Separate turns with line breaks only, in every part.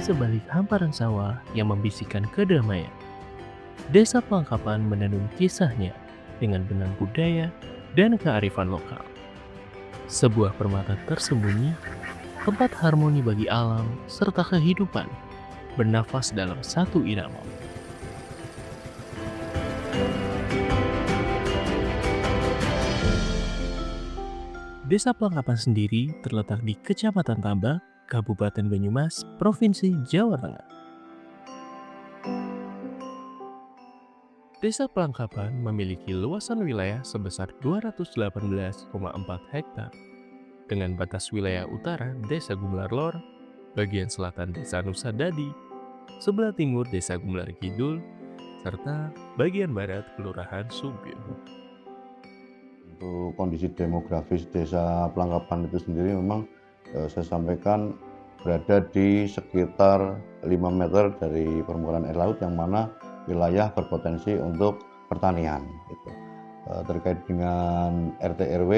sebalik hamparan sawah yang membisikkan kedamaian. Desa Pelangkapan menenun kisahnya dengan benang budaya dan kearifan lokal. Sebuah permata tersembunyi, tempat harmoni bagi alam serta kehidupan bernafas dalam satu irama. Desa Pelangkapan sendiri terletak di Kecamatan Tambak, Kabupaten Banyumas, Provinsi Jawa Tengah. Desa Pelangkapan memiliki luasan wilayah sebesar 218,4 hektar dengan batas wilayah utara Desa Gumelar Lor, bagian selatan Desa Nusa Dadi, sebelah timur Desa Gumelar Kidul, serta bagian barat Kelurahan Sumbing.
Untuk kondisi demografis Desa Pelangkapan itu sendiri memang saya sampaikan berada di sekitar 5 meter dari permukaan air laut yang mana wilayah berpotensi untuk pertanian gitu. Terkait dengan RT RW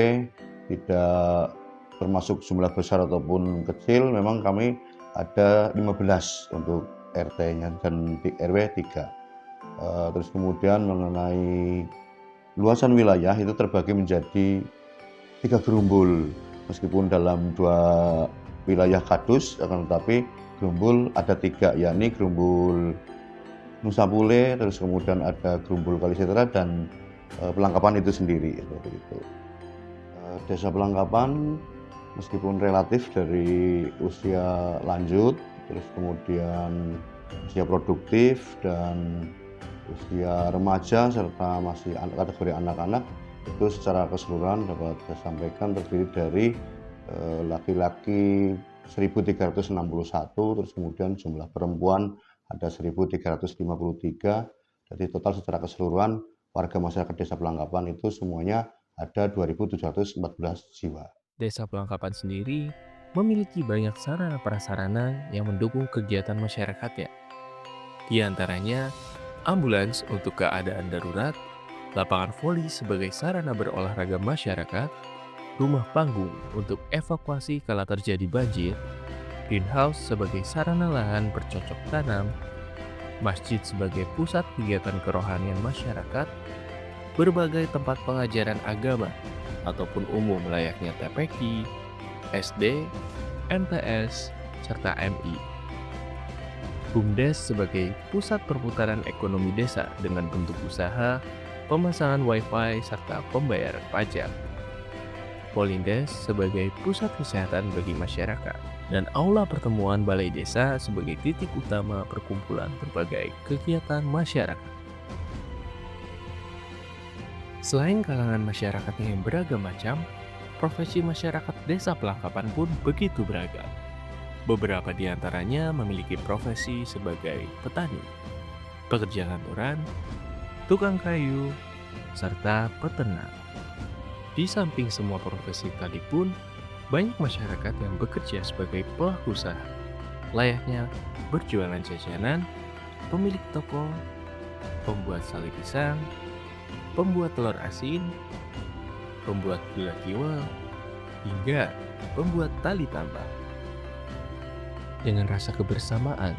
tidak termasuk jumlah besar ataupun kecil, memang kami ada 15 untuk RT-nya dan di RW 3. Terus kemudian mengenai luasan wilayah itu terbagi menjadi 3 gerumbul, meskipun dalam 2 wilayah kadus, akan tetapi gerumbul ada 3, yakni gerumbul Nusa Pule, terus kemudian ada gerumbul Kalisetra dan Pelangkapan itu sendiri, seperti itu. Desa Pelangkapan meskipun relatif dari usia lanjut, terus kemudian usia produktif dan usia remaja serta masih kategori anak-anak, itu secara keseluruhan dapat saya sampaikan terdiri dari laki-laki 1.361, terus kemudian jumlah perempuan ada 1.353. Jadi total secara keseluruhan warga masyarakat Desa Pelangkapan itu semuanya ada 2.714 jiwa.
Desa Pelangkapan sendiri memiliki banyak sarana prasarana yang mendukung kegiatan masyarakatnya. Di antaranya, ambulans untuk keadaan darurat, lapangan voli sebagai sarana berolahraga masyarakat, rumah panggung untuk evakuasi kala terjadi banjir, greenhouse sebagai sarana lahan bercocok tanam, masjid sebagai pusat kegiatan kerohanian masyarakat, berbagai tempat pengajaran agama ataupun umum layaknya TPQ, SD, MTS, serta MI. BUMDes sebagai pusat perputaran ekonomi desa dengan bentuk usaha, pemasangan wifi, serta pembayaran pajak. Polindes sebagai pusat kesehatan bagi masyarakat, dan aula pertemuan balai desa sebagai titik utama perkumpulan berbagai kegiatan masyarakat. Selain kalangan masyarakatnya yang beragam macam, profesi masyarakat Desa Pelangkapan pun begitu beragam. Beberapa di antaranya memiliki profesi sebagai petani, pekerja kantoran, tukang kayu, serta peternak. Di samping semua profesi tadi pun, banyak masyarakat yang bekerja sebagai pelaku usaha, layaknya berjualan jajanan, pemilik toko, pembuat sale pisang, pembuat telur asin, pembuat gula kiwel, hingga pembuat tali tambang. Dengan rasa kebersamaan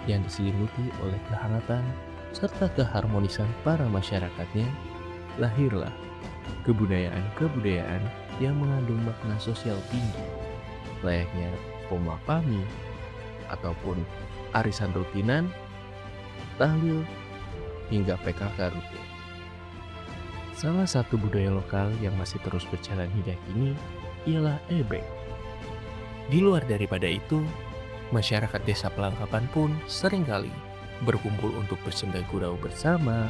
yang diselimuti oleh kehangatan serta keharmonisan para masyarakatnya, lahirlah kebudayaan-kebudayaan yang mengandung makna sosial tinggi, layaknya Poma Pami, ataupun arisan rutinan, tahlil, hingga PKK rutin. Salah satu budaya lokal yang masih terus berjalan hingga kini ialah ebek. Di luar daripada itu, masyarakat Desa Pelangkapan pun seringkali berkumpul untuk bersenda gurau bersama,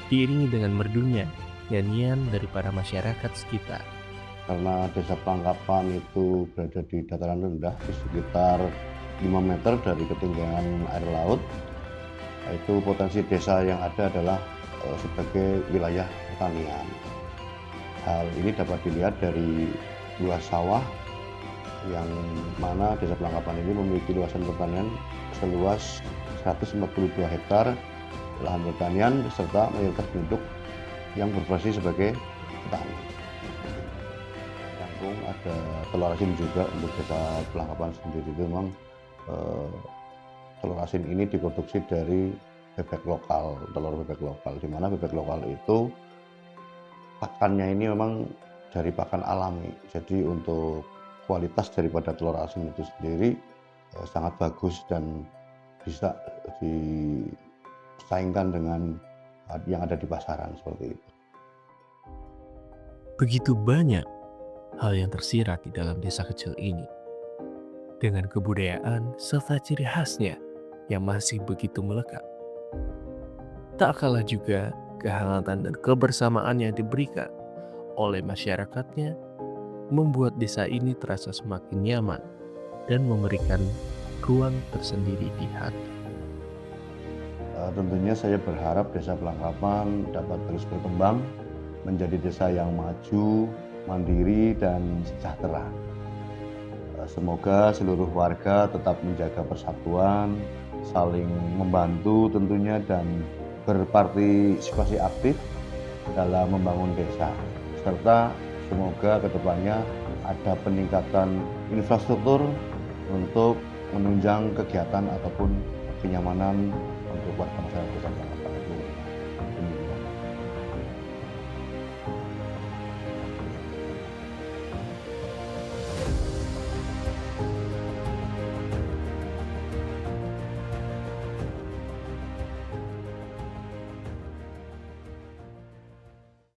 diiringi dengan merdunya nyanyian dari para masyarakat sekitar.
Karena Desa Pelangkapan itu berada di dataran rendah di sekitar 5 meter dari ketinggian air laut, itu potensi desa yang ada adalah sebagai wilayah pertanian. Hal ini dapat dilihat dari luas sawah yang mana Desa Pelangkapan ini memiliki luasan pertanian seluas 142 hektar lahan pertanian serta mayoritas penduduk yang berprofesi sebagai petani. Kampung ada telur asin juga untuk Desa Pelangkapan sendiri itu memang telur asin ini diproduksi dari bebek lokal, telur bebek lokal, di mana bebek lokal itu pakannya ini memang dari pakan alami. Jadi untuk kualitas daripada telur asin itu sendiri sangat bagus dan bisa disaingkan dengan yang ada di pasaran seperti itu.
Begitu banyak hal yang tersirat di dalam desa kecil ini, dengan kebudayaan serta ciri khasnya yang masih begitu melekat. Tak kalah juga kehangatan dan kebersamaan yang diberikan oleh masyarakatnya membuat desa ini terasa semakin nyaman dan memberikan ruang tersendiri di hati.
Tentunya saya berharap Desa Pelangkapan dapat terus berkembang menjadi desa yang maju, mandiri, dan sejahtera. Semoga seluruh warga tetap menjaga persatuan, saling membantu tentunya, dan berpartisipasi aktif dalam membangun desa. Serta semoga kedepannya ada peningkatan infrastruktur untuk menunjang kegiatan ataupun kenyamanan untuk warga masyarakat Desa Pelangkapan.